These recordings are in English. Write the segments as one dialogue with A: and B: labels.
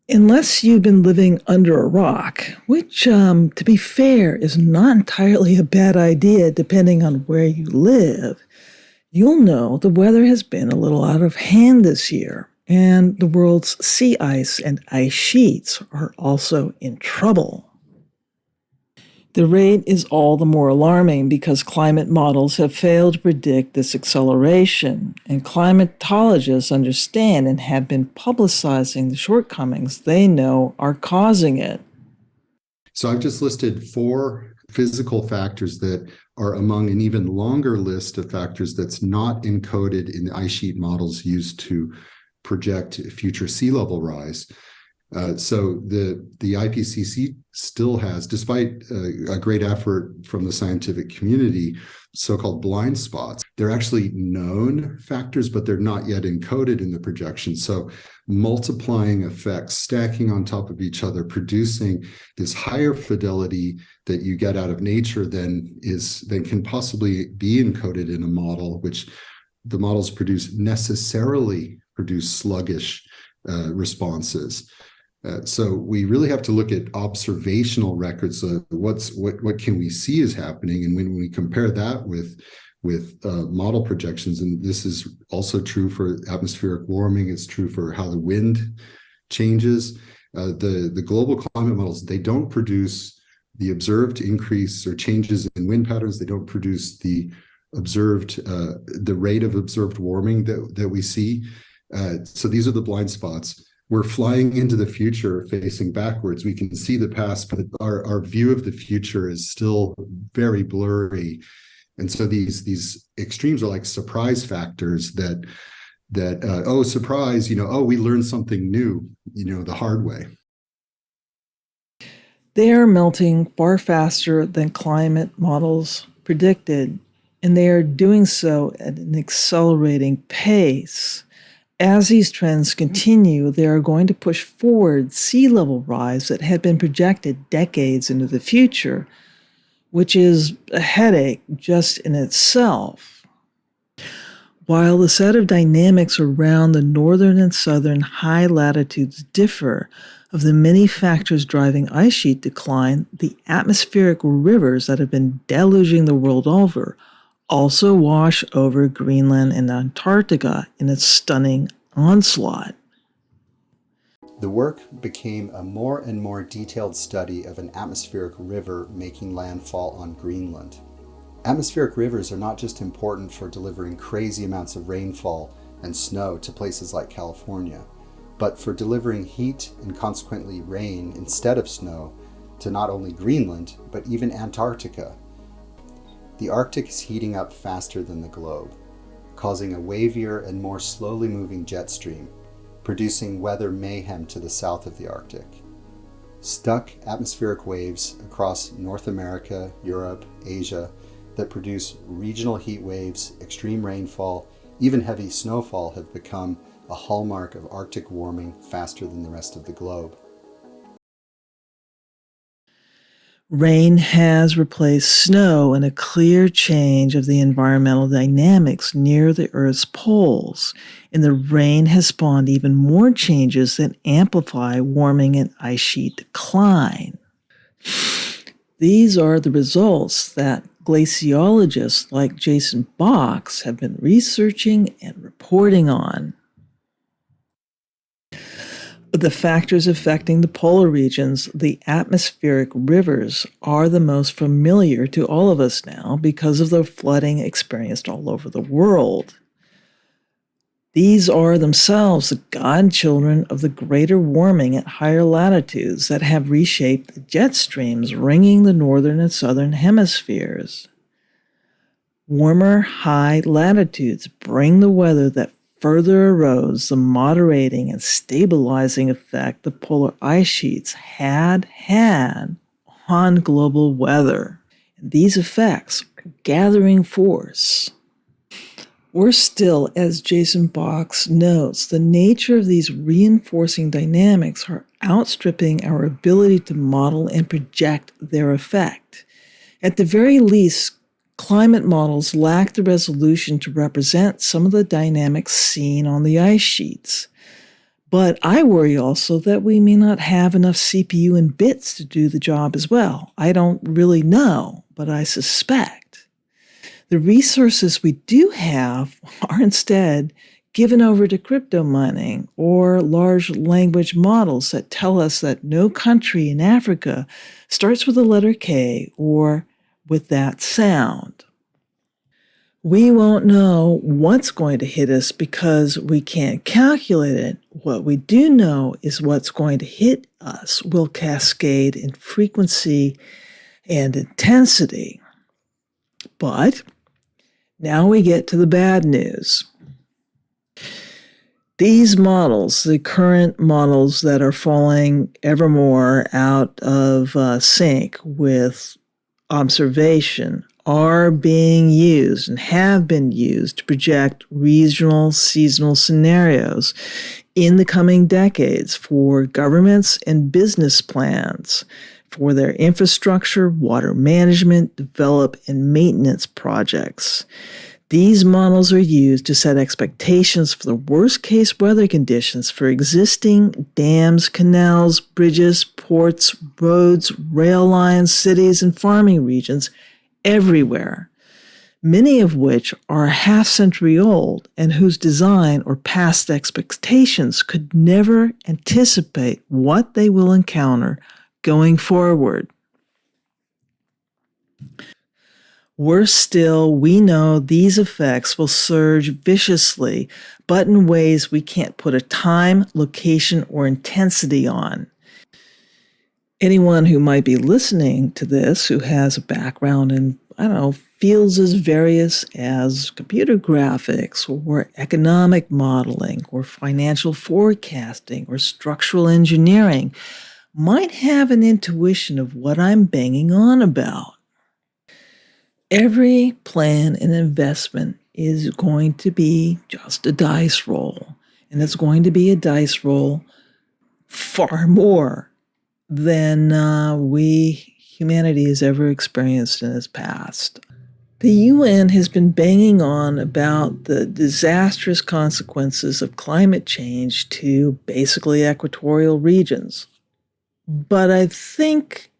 A: Unless you've been living under a rock, which, to be fair, is not entirely a bad idea depending on where you live, you'll know the weather has been a little out of hand this year, and the world's sea ice and ice sheets are also in trouble. The rate is all the more alarming because climate models have failed to predict this acceleration, and climatologists understand and have been publicizing the shortcomings they know are causing it.
B: So I've just listed 4 physical factors that are among an even longer list of factors that's not encoded in the ice sheet models used to project future sea level rise. So the IPCC still has, despite a great effort from the scientific community, so-called blind spots. They're actually known factors, but they're not yet encoded in the projection. So multiplying effects, stacking on top of each other, producing this higher fidelity that you get out of nature than can possibly be encoded in a model, which the models necessarily produce sluggish responses. So we really have to look at observational records of what can we see is happening, and when we compare that with model projections, and this is also true for atmospheric warming, it's true for how the wind changes. The global climate models, they don't produce the observed increase or changes in wind patterns. They don't produce the rate of observed warming that we see. So these are the blind spots. We're flying into the future facing backwards. We can see the past, but our view of the future is still very blurry. And so these extremes are like surprise factors that oh, surprise, we learned something new, the hard way.
A: They are melting far faster than climate models predicted, and they are doing so at an accelerating pace. As these trends continue, they are going to push forward sea level rise that had been projected decades into the future, which is a headache just in itself. While the set of dynamics around the northern and southern high latitudes differ, of the many factors driving ice sheet decline, the atmospheric rivers that have been deluging the world over also wash over Greenland and Antarctica in its stunning onslaught.
C: The work became a more and more detailed study of an atmospheric river making landfall on Greenland. Atmospheric rivers are not just important for delivering crazy amounts of rainfall and snow to places like California, but for delivering heat and consequently rain instead of snow to not only Greenland, but even Antarctica. The Arctic is heating up faster than the globe, causing a wavier and more slowly moving jet stream, producing weather mayhem to the south of the Arctic. Stuck atmospheric waves across North America, Europe, Asia that produce regional heat waves, extreme rainfall, even heavy snowfall have become a hallmark of Arctic warming faster than the rest of the globe.
A: Rain has replaced snow in a clear change of the environmental dynamics near the Earth's poles, and the rain has spawned even more changes that amplify warming and ice sheet decline. These are the results that glaciologists like Jason Box have been researching and reporting on. The factors affecting the polar regions, the atmospheric rivers, are the most familiar to all of us now because of the flooding experienced all over the world. These are themselves the godchildren of the greater warming at higher latitudes that have reshaped the jet streams ringing the northern and southern hemispheres. Warmer high latitudes bring the weather that further erodes the moderating and stabilizing effect the polar ice sheets had on global weather. And these effects are gathering force. Worse still, as Jason Box notes, the nature of these reinforcing dynamics are outstripping our ability to model and project their effect. At the very least, climate models lack the resolution to represent some of the dynamics seen on the ice sheets. But I worry also that we may not have enough CPU and bits to do the job as well. I don't really know, but I suspect. The resources we do have are instead given over to crypto mining or large language models that tell us that no country in Africa starts with the letter K or with that sound. We won't know what's going to hit us because we can't calculate it. What we do know is what's going to hit us will cascade in frequency and intensity. But now we get to the bad news. These models, the current models that are falling ever more out of sync with observation, are being used and have been used to project regional seasonal scenarios in the coming decades for governments and business plans for their infrastructure, water management, develop, and maintenance projects. These models are used to set expectations for the worst-case weather conditions for existing dams, canals, bridges, ports, roads, rail lines, cities, and farming regions everywhere, many of which are a half-century old and whose design or past expectations could never anticipate what they will encounter going forward. Worse still, we know these effects will surge viciously, but in ways we can't put a time, location, or intensity on. Anyone who might be listening to this who has a background in, fields as various as computer graphics or economic modeling or financial forecasting or structural engineering might have an intuition of what I'm banging on about. Every plan and investment is going to be just a dice roll, and it's going to be a dice roll far more than humanity has ever experienced in its past. The UN has been banging on about the disastrous consequences of climate change to basically equatorial regions. But I think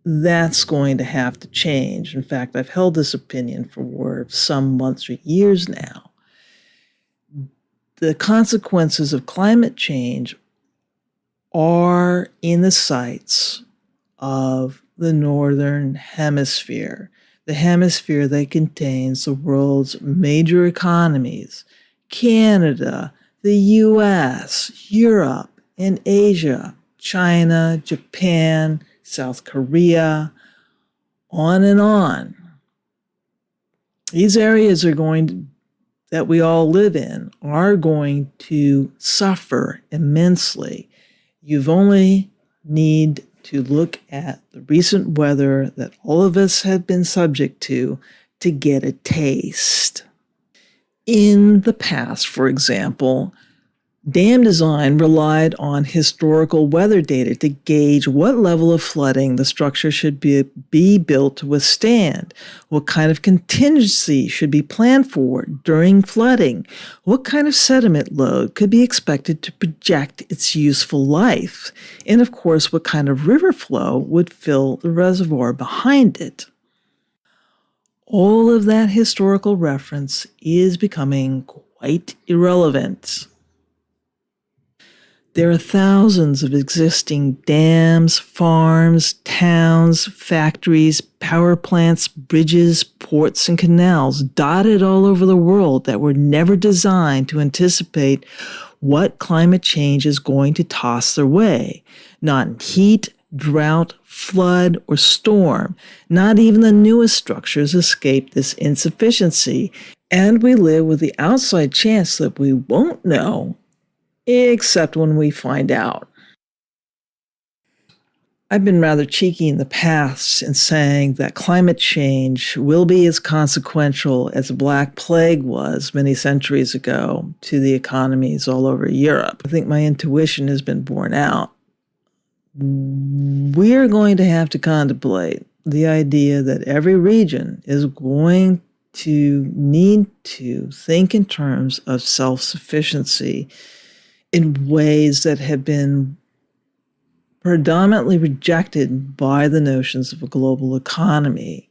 A: that's going to have to change. In fact, I've held this opinion for some months or years now. The consequences of climate change are in the sights of the Northern Hemisphere, the hemisphere that contains the world's major economies, Canada, the US, Europe, and Asia, China, Japan, South Korea, on and on. These areas that we all live in are going to suffer immensely. You've only need to look at the recent weather that all of us have been subject to get a taste. In the past, for example, dam design relied on historical weather data to gauge what level of flooding the structure should be built to withstand, what kind of contingency should be planned for during flooding, what kind of sediment load could be expected to project its useful life, and of course, what kind of river flow would fill the reservoir behind it. All of that historical reference is becoming quite irrelevant. There are thousands of existing dams, farms, towns, factories, power plants, bridges, ports, and canals dotted all over the world that were never designed to anticipate what climate change is going to toss their way. Not heat, drought, flood, or storm. Not even the newest structures escape this insufficiency. And we live with the outside chance that we won't know, except when we find out. I've been rather cheeky in the past in saying that climate change will be as consequential as the Black Plague was many centuries ago to the economies all over Europe. I think my intuition has been borne out. We're going to have to contemplate the idea that every region is going to need to think in terms of self-sufficiency in ways that have been predominantly rejected by the notions of a global economy.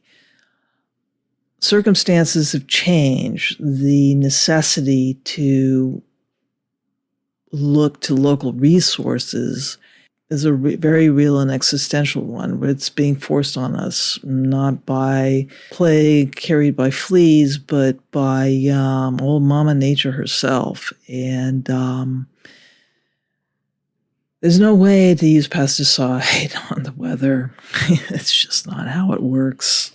A: Circumstances have changed. The necessity to look to local resources is a very real and existential one, where it's being forced on us, not by plague carried by fleas, but by old Mama Nature herself. And there's no way to use pesticide on the weather. It's just not how it works.